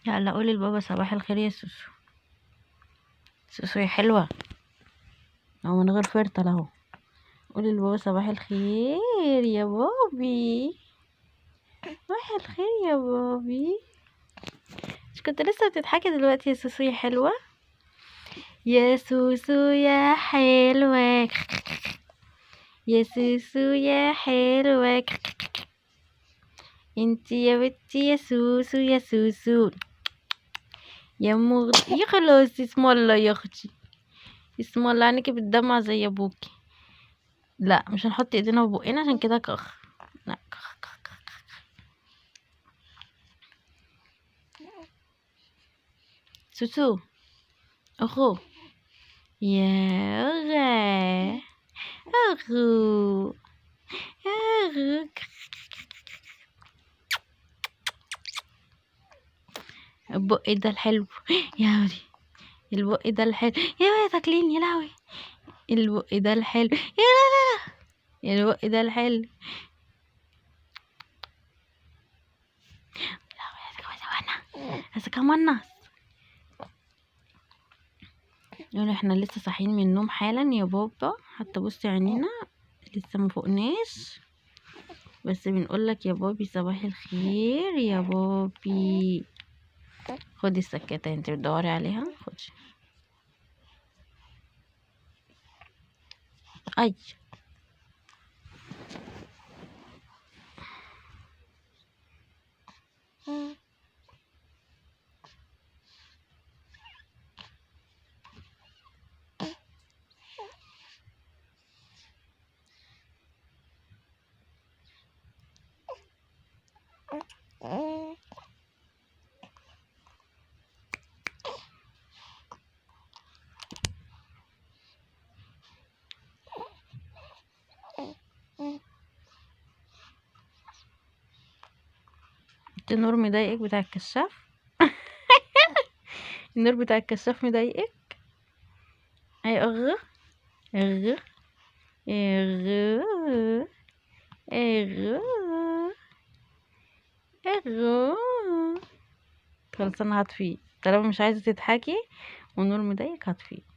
يلا قولي لبابا صباح الخير يا سوسو. سوسو يا حلوة، او من غير فرطة اهو. قولي لبابا صباح الخير يا بابي، صباح الخير يا بابي. مش كنت لسه بتضحكي دلوقتي يا سوسو يا حلوة؟ يا سوسو يا حلوة، يا سوسو يا حلوة، انتي يا بنتي يا سوسو يا سوسو يا مغدي. يا خلاص اسم الله يا اختي، اسم الله عنك بتدمع زي ابوكي. لا مش هنحط ايدينا في بقنا عشان كده كخ. لا كخ كخ كخ. سوسو اخو يا اغا، اخو اخو. البق ده الحلو يا ولي، البق ده الحلو يا ولي تاكلين يا لهوي. البق ده الحلو يا لا لا لا، البق ده الحلو. بس كمان ناس يقول احنا لسه صاحيين من النوم حالا يا بابا، حتى بصي عينينا لسه ما فوقناش، بس بنقولك يا بابي صباح الخير يا بابي. خدي السكاتة انت بتدوري عليها، خدي. اي النور مضايقك بتاع الكشاف؟ النور بتاع الكشاف مضايقك؟ اي اغ اغ اغ اغ اغ. خلاص انا هطفيه طالما مش عايزه تضحكي والنور مضايقك، هطفيه.